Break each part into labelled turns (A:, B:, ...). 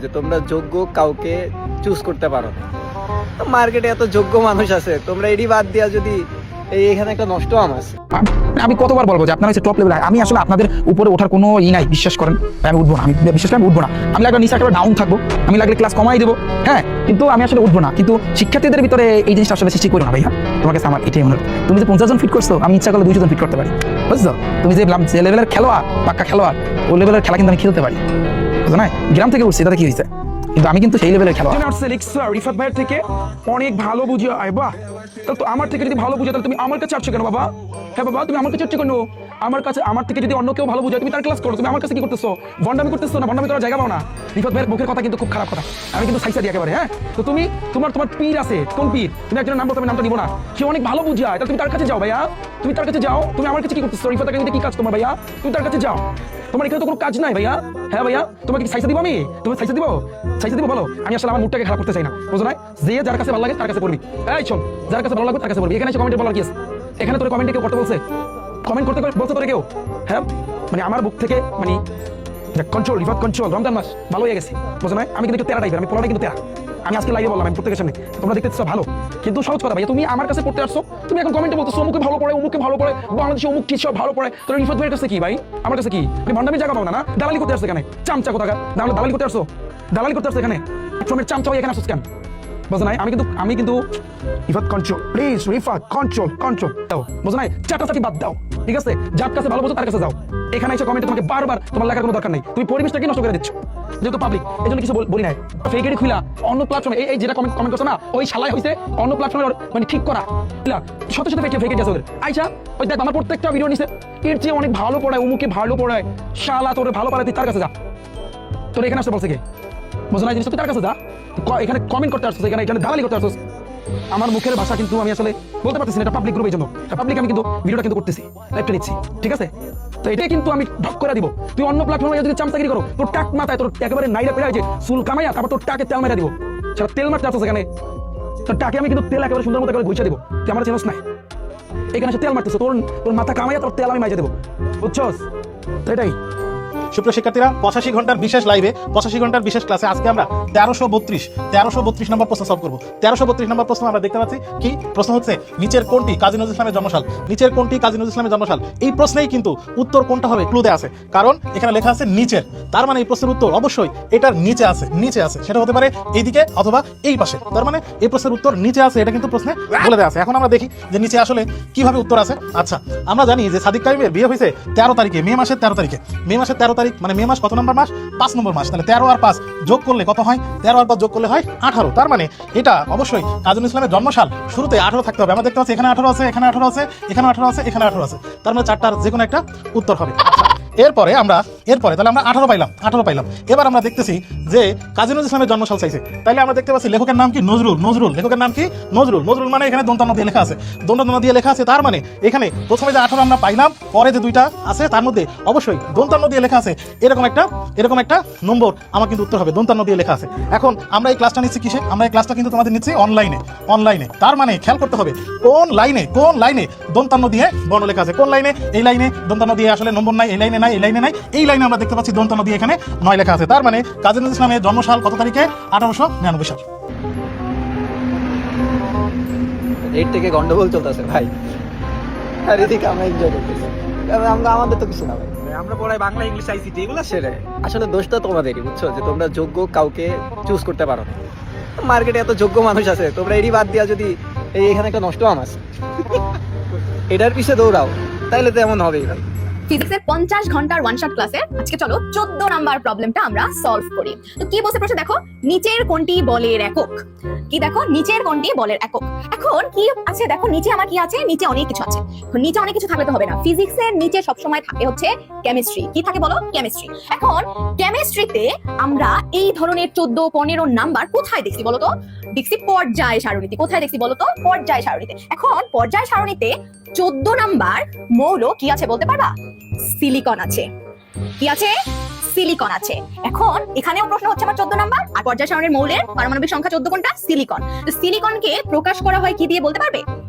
A: যে তোমরা যোগ্য কাউকে চুজ করতে পারো না। মার্কেটে এত যোগ্য মানুষ আছে, তোমরা এডি বাদ দিয়া যদি এখানে একটা নষ্ট আম আছে।
B: আমি কতবার বলবো যে আপনারা হচ্ছে টপ লেভেল। আমি আসলে আপনাদের উপরে ওঠার কোনো নাই, বিশ্বাস করেন। আমি উঠবো না, আমি বিশ্বাস করি আমি উঠবো না। আমি লাগলে নিচে একেবারে ডাউন থাকবো, আমি লাগলে ক্লাস কমাই দেবো, হ্যাঁ, কিন্তু আমি আসলে উঠবো না। কিন্তু শিক্ষার্থীদের ভিতরে এই জিনিসটা আসলে সৃষ্টি করো না ভাইয়া। তোমার কাছে আমার এটাই মনে হয়, তুমি যে 50 জন ফিট করছো, আমি ইচ্ছা করলে 200 জন ফিট করতে পারি, বুঝছো? তুমি যে লেভেলের খেলোয়াড়, পাক্কা খেলোয়াড়, ওই লেভেলের খেলা কিন্তু আমি খেলতে পারি, বুঝছো না? গ্রাম থেকে উঠছি, তাতে কি হয়েছে? কিন্তু আমি কিন্তু সেই লেভেলের খেলোয়াড়। রিফাত ভাইয়ের থেকে অনেক ভালো বুঝিয়ে আয়, বাহ। তাহলে তো আমার থেকে যদি ভালো বুঝে, তাহলে তুমি আমার কাছে আসছো কেন বাবা? হ্যাঁ বাবা, তুমি আমার কাছে আসছো কেন? আমার থেকে যদি অন্য কেউ ভালো বুঝে, তুমি তার ক্লাস করো। তুমি আমার কাছে কি করতেছো? ভন্ডামি করতেছো না? ভন্ডামি করার জায়গা পাও না। রিফাত ভাইয়ের মুখের কথা কিন্তু খুব খারাপ কথা, আমি কিন্তু সাইসা দিই একেবারে। হ্যাঁ, তো তোমার পীর আছে, কোন পীর? তুমি একজনের নাম বলতে, আমি নামটা নিবো না। সে অনেক ভালো বুঝায়, তাহলে তুমি তার কাছে যাও ভাইয়া। তুমি তার কাছে যাও। তুমি আমার কাছে কি করতেছো? রিফাত ভাইয়ের কি কাজ তোমার ভাইয়া? তুমি তার কাছে যাও। তোমার এখানে তো কোনো কাজ নাই ভাইয়া। হ্যাঁ ভাইয়া, তোমাকে কি সাইসা দিব? আমি তোমাকে সাইসা দিব বলো? আমি আসলে আমার মুডটাকে খারাপ করতে চাই না, বুঝো না? যে যার কাছে ভালো লাগে তার কাছে পড়বি। এই শোন, যার কাছে ভালো লাগবে তার কাছে পড়বি। এখানে এসে কমেন্টে বলার কি আছে? এখানে তোর কমেন্টে কেউ করতে বলছে? কমেন্ট করতে বলছে তোরে কেউ? হ্যাঁ, মানে আমার বুক থেকে মানে কন্ট্রোল, রিফাত কন্ট্রোল। রমজান মাস ভালো হয়ে গেছে, বুঝো না? আমি কিন্তু একটু তেরা টাইপের, আমি পোলাটা কিন্তু তেরা। আমি আজকে লাইভে বললাম, আমি প্রত্যেকের সামনে, তোমরা দেখতেছো ভালো, কিন্তু সহজ কথা ভাইয়া, তুমি আমার কাছে পড়তে আসছো, তুমি এখন কমেন্টে বলতেছো অমুকে ভালো পড়ে, অমুকে ভালো পড়ে, বাংলাদেশে অমুক টিচার ভালো পড়ে। তোর রিফাত ভাইয়ের কাছে কি ভাই? আমার কাছে কি? আমি ভন্ডামি জায়গা পাবো না? দালালি করতে আসছো এখানে, চামচা কোথাকার। দালালি করতে আসছো, এখানে ফ্রমের চামচা হয়ে এখানে আসছো কেন? বুঝো নাই? আমি কিন্তু Rifat control, please Rifat control দাও, বুঝো নাই? চাটাচাটি বাদ দাও, ঠিক আছে? যার কাছে ভালো বুঝো তার কাছে যাও। এখানে এসে কমেন্টে তোমাকে বারবার তোমার লেখার কোনো দরকার নেই। তুমি পরিবেশটাকে নষ্ট করে দিচ্ছ, যেহেতু পাবলিক, এই জন্য কিছু বলি নাই। ফেকেরই খুলা অন্য প্ল্যাটফর্মে এই যেটা কমেন্ট করছো না, ওই শালাই হইছে অন্য প্ল্যাটফর্মে মানে ঠিক করা শত ফেকে গেছে ওদের। আইসা ওই দেখ আমার প্রত্যেকটা ভিডিও নিছে, এর চেয়ে অনেক ভালো পড়ায়, অমুকে ভালো পড়ায়, শালা তোরে ভালো পড়ায়, তুই তার কাছে যা। তোর এখানে আসতে বলছে কে? বুঝো না? জিনিস তুই তার কাছে যা। এখানে কমেন্ট করতে আসছিস, এখানে দালালি করতে আসছিস। আমার মুখের ভাষা কিন্তু আমি আসলে বলতে পারতেছি না, এটা পাবলিক গ্রুপের জন্য, পাবলিক আমি কিন্তু ভিডিওটা কিন্তু করতেছি, লাইভটা নিচ্ছি, ঠিক আছে? তো এটাই কিন্তু আমি ঢক করে দিব। তুই অন্য প্ল্যাটফর্মে যদি চামচাগিরি করো, তোর টাক মাথায় তোর একেবারে নাইরা পেয়ে যে চুল কামাইয়া, তারপর তোর টাকে তেল মেরা দিব। সেটা তেল মারতে আসছিস এখানে, তোর টাকে আমি কিন্তু তেল একেবারে সুন্দর মতো করে ঘুষে দিব। তুই আমার চেনস নাই, এখানে এসে তেল মারতেছ, তোর মাথা কামাইয়া তোর তেল আমি মাইজে দেবো, বুঝছস? তো এটাই।
C: সুপ্রিয় শিক্ষার্থীরা, 85 ঘন্টার বিশেষ লাইভে, 85 ঘন্টার বিশেষ ক্লাসে আজকে আমরা 1332 নম্বর প্রশ্ন সলভ করবো। 1332 নম্বর প্রশ্ন আমরা দেখতে পাচ্ছি কি প্রশ্ন হচ্ছে, নিচের কোনটি কাজী নজরুল ইসলামের জন্মসাল? নিচের কোনটি কাজী নজরুল ইসলামের জন্মসাল? এই প্রশ্নেই কিন্তু উত্তর কোনটা হবে ক্লু দেয়া আছে, কারণ এখানে লেখা আছে নিচের, তার মানে এই প্রশ্নের উত্তর অবশ্যই এটার নিচে আছে। সেটা হতে পারে এইদিকে অথবা এই পাশে, তার মানে এই প্রশ্নের উত্তর নিচে আছে, এটা কিন্তু প্রশ্নে বলে দেওয়া আছে। এখন আমরা দেখি যে নিচে আসলে কিভাবে উত্তর আছে। আচ্ছা, আমরা জানি যে সাদিক কাইমের বিয়ে হয়েছে 13 তারিখে, মে মাসের 13 তারিখে। মে মাসের 13 তারিখ মানে মে মাস কত নম্বর মাস? 5 নম্বর মাস। তাহলে 13 আর 5 যোগ করলে কত হয়? 13 আর 5 যোগ করলে হয় 18। তার মানে এটা অবশ্যই কাজী নজরুল ইসলামের জন্মসাল শুরুতে 18 থাকতে হবে। আমরা দেখতে পাচ্ছি এখানে 18 আছে, এখানে 18 আছে, এখানে 18 আছে, এখানে 18 আছে, তার মানে চারটার যে কোনো একটা উত্তর হবে। এরপরে তাহলে আমরা 18 পাইলাম। এবার আমরা দেখতেছি যে কাজী নজরুল ইসলামের জন্মসাল চাইছে, তাহলে আমরা দেখতে পাচ্ছি লেখকের নাম কি? নজরুল। লেখকের নাম কি? নজরুল মানে এখানে দন্তান্ন দিয়ে লেখা আছে, তার মানে এখানে প্রথমে যে 18 আমরা পাইলাম, পরে যে দুইটা আছে তার মধ্যে অবশ্যই দন্তান্ন দিয়ে লেখা আছে। এরকম একটা নম্বর আমার কিন্তু উত্তর হবে, দন্তান্ন দিয়ে লেখা আছে। এখন আমরা এই ক্লাসটা নিচ্ছি কিসে? আমরা এই ক্লাসটা কিন্তু তোমাদের নিচ্ছি অনলাইনে। তার মানে খেয়াল করতে হবে কোন লাইনে দন্তান্ন দিয়ে বর্ণ লেখা আছে, কোন লাইনে? এই লাইনে দন্তান্ন দিয়ে আসলে নম্বর নাই, এই লাইনে নাই, এই লাইনে আমরা দেখতে পাচ্ছি দন্তান্ন দিয়ে এখানে 9 লেখা আছে। তার মানে কাজী নজরুল ইসলামের জন্মসাল কত তারিখে? 1899 সাল।
A: এর থেকে গন্ডগোল চলতেছে ভাই, আর এদিকে আমরা এনজয় করতেছি, আমাদের তো কিছু না ভাই।
B: আমরা পড়াই বাংলা, ইংলিশ, আইসিটি, এগুলো
A: সেটাই আসলে দোষটা তোমাদেরই, বুঝছো? যে তোমরা যোগ্য কাউকে চুজ করতে পারো না। মার্কেটে এত যোগ্য মানুষ আছে, তোমরা এডি বাদ দিয়া যদি এখানে একটা নষ্ট আম আছে এটার পিছে দৌড়াও, তাইলে তো এমন হবেই ভাই।
D: ফিজিক্সের 50 ঘন্টার ওয়ান শট ক্লাসে আজকে চলো 14 নাম্বার প্রবলেমটা আমরা সলভ করি। তো কি বলছে প্রশ্ন দেখো, নিচের কোনটি বলের একক? কি দেখো, নিচের কোনটি বলের একক। এখন কি আছে দেখো, নিচে আমার কি আছে? নিচে অনেক কিছু আছে। নিচে অনেক কিছু থাকলে তো হবে না, ফিজিক্সের নিচে সবসময় থাকে হচ্ছে কেমিস্ট্রি। কি থাকে বলো? কেমিস্ট্রি। এখন কেমিস্ট্রিতে আমরা এই ধরনের 14, 15 নাম্বার কোথায় দেখছি বলো তো? দেখছি পর্যায় সারণীতে। কোথায় দেখছি বলো তো? পর্যায় সারণীতে। এখন পর্যায় সারণীতে 14 নাম্বার মৌল কি আছে বলতে পারবা? সিলিকন আছে। কি আছে? সিলিকন আছে। এখন এখানেও প্রশ্ন হচ্ছে আমার 14 নাম্বার, আর পর্যায় সারণীর মৌলের পারমাণবিক সংখ্যা 14 কোনটা? সিলিকন। তো সিলিকনকে প্রকাশ করা হয় কি দিয়ে বলতে পারবে?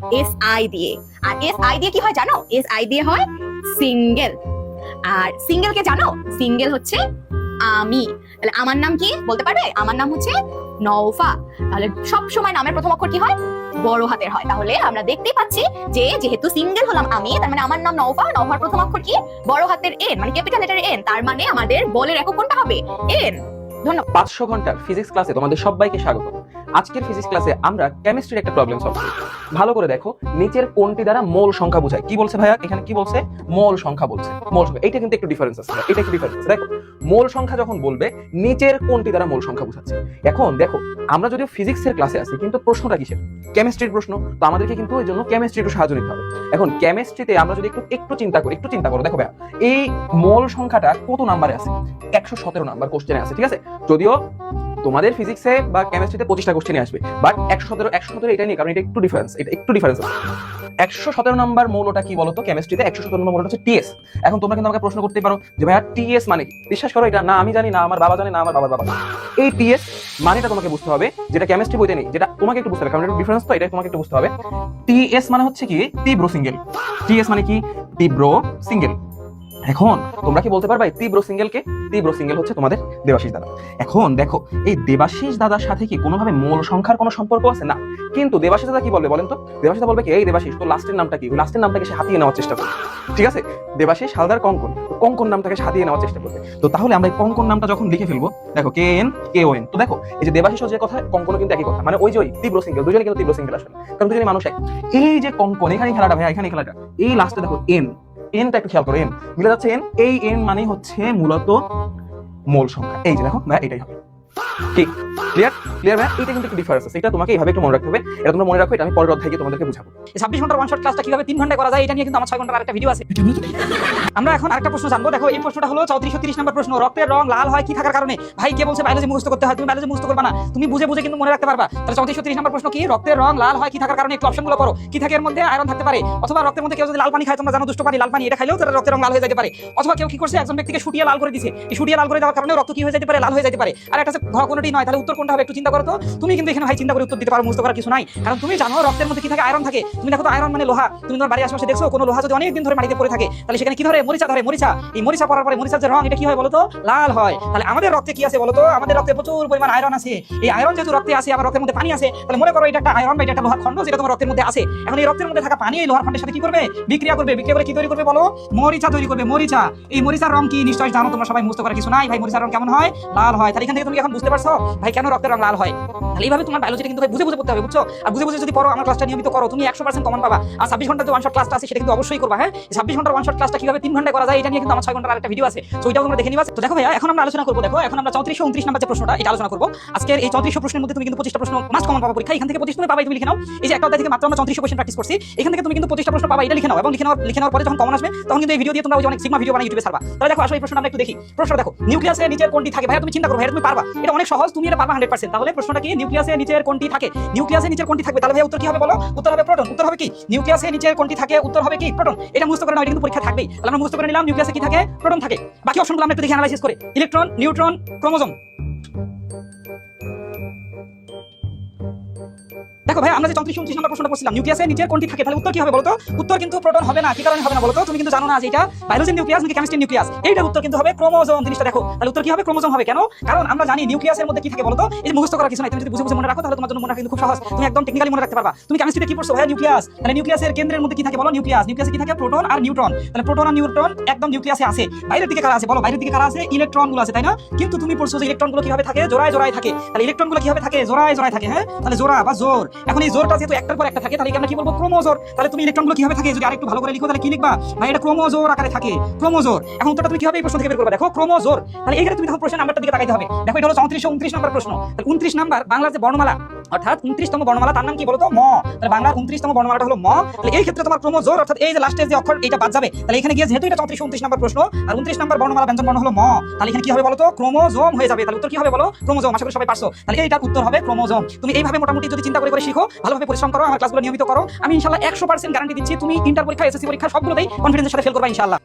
D: SI দিয়ে। আর SI দিয়ে কি হয় জানো? SI দিয়ে হয় সিঙ্গেল। আর সিঙ্গেল কে জানো? সিঙ্গেল হচ্ছে আমি। তাহলে আমার নাম কি বলতে পারবে? আমার নাম হচ্ছে নওফা। তাহলে সব সময় নামের প্রথম অক্ষর কি হয়? বড় হাতের হয়। তাহলে আমরা দেখতেই পাচ্ছি যে যেহেতু সিঙ্গেল হলাম আমি, তার মানে আমার নাম নওফা, নওফার প্রথম অক্ষর কি? বড় হাতের এন, মানে ক্যাপিটাল লেটার এন। তার মানে আমাদের বলের একক কোনটা হবে? এন। ধন্যবাদ।
E: 500 ঘন্টার ফিজিক্স ক্লাসে তোমাদের সবাইকে স্বাগত। আজকের ফিজিক্স ক্লাসে আমরা কেমিস্ট্রির একটা প্রবলেম সলভ করি। ভালো করে দেখো, নিচের কোনটি দ্বারা মোল সংখ্যা বোঝায়। কি বলছে ভাইয়া? এখানে কি বলছে? মোল সংখ্যা বলছে। মোল সংখ্যা, এইটা কিন্তু একটু ডিফারেন্স আছে, এটা একটু ডিফারেন্স। দেখো, মোল সংখ্যা যখন বলবে নিচের কোনটি দ্বারা মোল সংখ্যা বোঝাচ্ছে। এখন দেখো, আমরা যদিও ফিজিক্সের ক্লাসে আছি, কিন্তু প্রশ্নটা কিসের? কেমিস্ট্রির প্রশ্ন। তো আমাদেরকে কিন্তু এই জন্য কেমিস্ট্রি একটু সাহায্য নিতে হবে। এখন কেমিস্ট্রিতে আমরা যদি একটু চিন্তা করি, দেখো ভাইয়া, এই মোল সংখ্যাটা কত নাম্বারে আছে? 117 নাম্বার কোশ্চেনে আছে, ঠিক আছে? যদিও তোমাদের ফিজিক্সে বা কেমিস্ট্রিতে 25টা কোশ্চেনে আসবে, বাট 117 এটা নিয়ে, কারণ এটা একটু ডিফারেন্স, এটা একটু ডিফারেন্স আছে। 117 নাম্বার মৌলটা কি বলতো? কেমিস্ট্রিতে 117 নম্বর মৌলটা হচ্ছে টিএস। এখন তোমরা কিন্তু আমাকে প্রশ্ন করতে পারো যে ভাইয়া টিএস মানে কি? বিশ্বাস করো, এটা না আমি জানি, না আমার বাবা জানে, না আমার বাবার বাবা। এই টিএস মানেটা তোমাকে বুঝতে হবে, যেটা কেমিস্ট্রি বইতে নেই, যেটা তোমাকে একটু বুঝতে হবে, কারণ এটা ডিফারেন্স তো, এটা তোমাকে একটু বুঝতে হবে। টিএস মানে হচ্ছে কি? তীব্র সিঙ্গেল। টিএস মানে কি? তীব্র সিঙ্গেল। এখন তোমরা কি বলতে পারবে তীব্র সিঙ্গেলকে? তীব্র সিঙ্গেল হচ্ছে তোমাদের দেবাশিস দাদা। এখন দেখো, এই দেবাশিস দাদার সাথে কি কোনোভাবে মোল সংখ্যার কোনো সম্পর্ক আছে? না। কিন্তু দেবাশিস দাদা কি বলবে বলেন তো? দেবাশিস দাদা বলবে কি, এই দেবাশিস তোর লাস্টের নামটা কি? ওই লাস্টের নামটাকে সে হাতিয়ে নেওয়ার চেষ্টা করবে, ঠিক আছে? দেবাশিস হালদার কঙ্কন, কঙ্কন নামটাকে হাতিয়ে নেওয়ার চেষ্টা করবে। তো তাহলে আমরা এই কঙ্কন নামটা যখন লিখে ফেলবো, দেখো KN, তো দেখো এই যে দেবাশিস যে কথা, কঙ্কনও কিন্তু একই কথা, মানে ওই যে তীব্র সিঙ্গেল, দুজনে কিন্তু তীব্র সিঙ্গেল আসবে, কারণ দুজনে মানুষ এক। এই যে কঙ্কন, এখানে খেলাটা ভাইয়া, এখানে খেলাটা, এই লাস্টে দেখো এনটা একটু খেয়াল করো, এন মিলে যাচ্ছে। এই এন মানে হচ্ছে মূলত মোল সংখ্যা। এই যে দেখো ভাই, এটাই হবে। ঠিক ক্লিয়ার ভাই? এটা কিন্তু একটু ডিফারেন্স আছে, এটা তোমাকে এইভাবে একটু মনে রাখতে হবে। এটা তোমরা মনে রাখো, এটা আমি পরের অধ্যায়ে গিয়ে তোমাদেরকে বুঝাবো।
B: 26 ঘন্টার ওয়ান শট ক্লাসটা কিভাবে 3 ঘন্টায় করা যায়, এটা নিয়ে কিন্তু আমার 6 ঘন্টার আরেকটা ভিডিও আছে। আমরা এখন আরেকটা প্রশ্ন জানবো। দেখো, এই প্রশ্নটা হলো 3430 নম্বর প্রশ্ন। রক্তের রং লাল হয় কি থাকার কারণে? ভাই কে বলছে বায়োলজি মুখস্থ করতে হয়? তুমি বায়োলজি মুখস্থ করবে না, তুমি বুঝে বুঝে কিন্তু মনে রাখতে পারবা। তাহলে 3430 নম্বর প্রশ্ন কি? রক্তের রং লাল হয় কি থাকার কারণে? একটু অপশনগুলো পড়ো। কি থাকে এর মধ্যে? আয়রন থাকতে পারে, অথবা রক্তের মধ্যে কেউ যদি লাল পানি খায়, তোমরা জানো দুষ্ট পানি, লাল পানি, এটা খাইলেও তার রক্তের রং লাল হয়ে যেতে পারে। অথবা কেউ কি করছে, একজন ব্যক্তিকে শুটিয়ে লাল করে দিয়েছে, এই শুটিয়ে লাল করে দেওয়ার কারণে রক্ত কি হয়ে যেতে পারে? লাল হয়ে যেতে পারে। আর একটা ঘ কোনটি নয়। তাহলে উত্তর কোনটা হবে? একটু চিন্তা করো তো। তুমি কিন্তু এখানে ভাই চিন্তা করে উত্তর দিতে পারো, মুখস্থ করার কিছু নাই, কারণ তুমি জানো রক্তের মধ্যে কি থাকে? আয়রন থাকে। তুমি দেখো তো, আয়রন মানে লোহা। তুমি তোমার বাড়ির আশেপাশে দেখছো কোনো লোহা যদি অনেক দিন ধরে মাটিতে পড়ে থাকে, তাহলে সেখানে কি ধরে? মরিচা ধরে। মরিচা, এই মরিচা পড়ার পরে মরিচার যে রং, এটা কি হয় বলতো? লাল হয়। তাহলে আমাদের রক্তে কি আছে বলতো? আমাদের রক্তে প্রচুর পরিমাণ আয়রন আছে। এই আয়রন যেহেতু রক্তে আছে, আবার রক্তের মধ্যে পানি আছে, তাহলে মনে করো এটা একটা আয়রন বা এটা একটা লোহার খন্ড, যেটা তোমার রক্তের মধ্যে আছে। এখন এই রক্তের মধ্যে থাকা পানি এই লোহার খন্ডের সাথে কি করবে? বিক্রিয়া করবে। বিক্রিয়া করে কি তৈরি করবে বলো? মরিচা তৈরি করবে। মরিচা, এই মরিচার রং কি নিশ্চয়ই জানো তোমরা সবাই, মুখস্থ করার কিছু নাই ভাই। মরিচার রং কেমন হয়? লাল হয়। তাহলে এখান থেকে তুমি এখন বুঝতে পারছো ভাই কেন রক্তের রং লাল হয়। তাহলে এইভাবে তোমার বায়োলজিটা কিন্তু বুঝে বুঝে পড়তে হবে, বুঝছো? আর বুঝে বুঝে যদি পড়ো, আমার ক্লাসটা নিয়মিত করো, তুমি 100% কমন পাবা। আর 26 ঘন্টার যে ওয়ান শট ক্লাসটা আছে, সেটা কিন্তু অবশ্যই করবা। হ্যাঁ, 26 ঘন্টার ওয়ান শট ক্লাসটা কিভাবে 3 ঘন্টায় করা যায়, এটা নিয়ে কিন্তু আমার 6 ঘন্টার আরেকটা ভিডিও আছে, তো ওইটাও তোমরা দেখে নিবা। তো দেখো ভাইয়া, এখন আমরা আলোচনা করবো। দেখো, এখন আমরা 3429 নাম্বার যে প্রশ্নটা, এটা আলোচনা করবো। আজকের এই 3400 প্রশ্নের মধ্যে তুমি কিন্তু 25টা প্রশ্ন মাস্ট কমন পাবা পরীক্ষা। এখান থেকে 25 তুমি পাবাই, তুমি লিখে নাও। এই যে একটা অধ্যায় থেকে মাত্র আমরা 3400 কোশ্চেন প্র্যাকটিস করছি, এখান থেকে তুমি কিন্তু 25টা প্রশ্ন পাবা, এটা লিখে নাও। এবং লিখে নেওয়ার পরে যখন কমন আসবে, তখন কিন্তু এই ভিডিও দিয়ে তোমরা ওই অনেক সিগমা ভিডিও বানাই ইউটিউবে ছাড়বা। তাহলে দেখো, আসলে এই প্রশ্নটা আমরা একটু দেখি। প্রশ্নটা দেখো, নিউক্লিয়াসের নিচের কোনটি থাকে? ভাইয়া তুমি চিন্তা করো, ভাইয়া তুমি পারবা, এটা অনেক সহজ, তুমি এটা পারবা 100%। তাহলে প্রশ্নটা কি? নিউক্লিয়াসের নিচের কোনটি থাকে? নিউক্লিয়াসের নিচের কোনটি থাকবে? তাহলে ভাইয়া উত্তর কি হবে বলো? উত্তর হবে প্রোটন। উত্তর হবে কি? নিউক্লিয়াসের নিচের কোনটি থাকে? উত্তর হবে কি? প্রোটন। এটা মুখস্থ করে নাও, এটা কিন্তু পরীক্ষা থাকবেই। তাহলে আমরা মুখস্থ করে নিলাম, নিউক্লিয়াসে কি থাকে? প্রোটন থাকে। বাকি অপশনগুলো আমরা একটু দেখে অ্যানালাইসিস করে। Electron, neutron, chromosome. দেখো ভাই, আমরা যে 3429 নম্বর প্রশ্নটা করছিলাম, নিউক্লিয়াসের নিচের কোনটি থাকে, তাহলে উত্তর কি হবে বলতো? উত্তর কিন্তু প্রোটন হবে না। কি কারণে হবে না বলতো? তুমি কিন্তু জানো না যে এটা বায়োলজির নিউক্লিয়াস নাকি কেমিস্ট্রির নিউক্লিয়াস। এইটার উত্তর কিন্তু হবে ক্রোমোজোম। জিনিসটা দেখো, তাহলে উত্তর কি হবে? ক্রোমোজোম হবে। কেন? কারণ আমরা জানি নিউক্লিয়াসের মধ্যে কি থাকে বলতো? এই যে মুখস্থ করার কিছু নাই, তুমি যদি বুঝে বুঝে মনে রাখো, তাহলে তোমার জন্য মনে রাখা কিন্তু খুব সহজ, তুমি একদম টেকনিক্যালি মনে রাখতে পারবা। তুমি কেমিস্ট্রিতে কি পড়ছো ভাই? নিউক্লিয়াস। তাহলে নিউক্লিয়াসের কেন্দ্রের মধ্যে কি থাকে বলো? নিউক্লিয়াস। নিউক্লিয়াসে কি থাকে? প্রোটন আর নিউট্রন। তাহলে প্রোটন আর নিউট্রন একদম নিউক্লিয়াসে আছে। বাইরের দিকে কারা আছে বলো? বাইরের দিকে কারা আছে? ইলেকট্রনগুলো আছে, তাই না? কিন্তু তুমি পড়ছো যে ইলেকট্রনগুলো কিভাবে থাকে? জোড়ায় জোড়ায় থাকে। তাহলে ইলেকট্রনগুলো কিভাবে থাকে? জোড়ায় জোড়ায় থাকে। হ্যাঁ, তাহলে জোড়া বা জোর। এখন এই জোরটা যেহেতু একটার পর একটা থাকে, তাহলে আমরা কি বলবো? ক্রোমোজোর। তাহলে তুমি ইলেকট্রনগুলো কিভাবে থাকে যদি আরেকটু ভালো করে লিখো, তাহলে কি লিখবা ভাই? এটা ক্রোমোজোর আকারে থাকে। ক্রোমোজোর। এখন উত্তরটা তুমি কিভাবে এই প্রশ্ন থেকে বের করবে? দেখো, ক্রোমোজোর। তাহলে এইখানে তুমি দেখো প্রশ্ন নাম্বারটার দিকে তাকাইতে হবে। দেখো, এটা হলো 3429 নম্বর প্রশ্ন। তাহলে 29 নাম্বার বাংলার যে বর্ণমালা, অর্থাৎ 29তম বর্ণমালা, তার নাম কি বলতো? ম। তাহলে বাংলার 29তম বর্ণমালাটা হলো ম। তাহলে এই ক্ষেত্রে তোমার ক্রোমোজোর, অর্থাৎ এই যে লাস্টের যে অক্ষর, এটা বাদ যাবে। তাহলে এখানে গিয়ে যেহেতু এটা 3429 নম্বর প্রশ্ন, আর 29 নম্বর বর্ণমালা ব্যঞ্জন বর্ণ হলো ম, তাহলে এখানে কি হবে বলতো? ক্রোমোজোম হয়ে যাবে। তাহলে উত্তর কি হবে বলো? ক্রোমোজোম। আশা করি সবাই পারছো। তাহলে এইটার উত্তর হবে ক্রোমোজোম। তুমি এইভাবে মোটামুটি যদি চিন্তা করে শিখো, ভালোভাবে পরিশ্রম করো, আমার ক্লাসগুলো নিয়মিত করো, আমি ইনশাআল্লাহ 100% গ্যারান্টি দিচ্ছি তুমি ইন্টার পরীক্ষা, এসএসসি পরীক্ষা সবগুলোতেই কনফিডেন্সের সাথে ফেল করবা ইনশাআল্লাহ।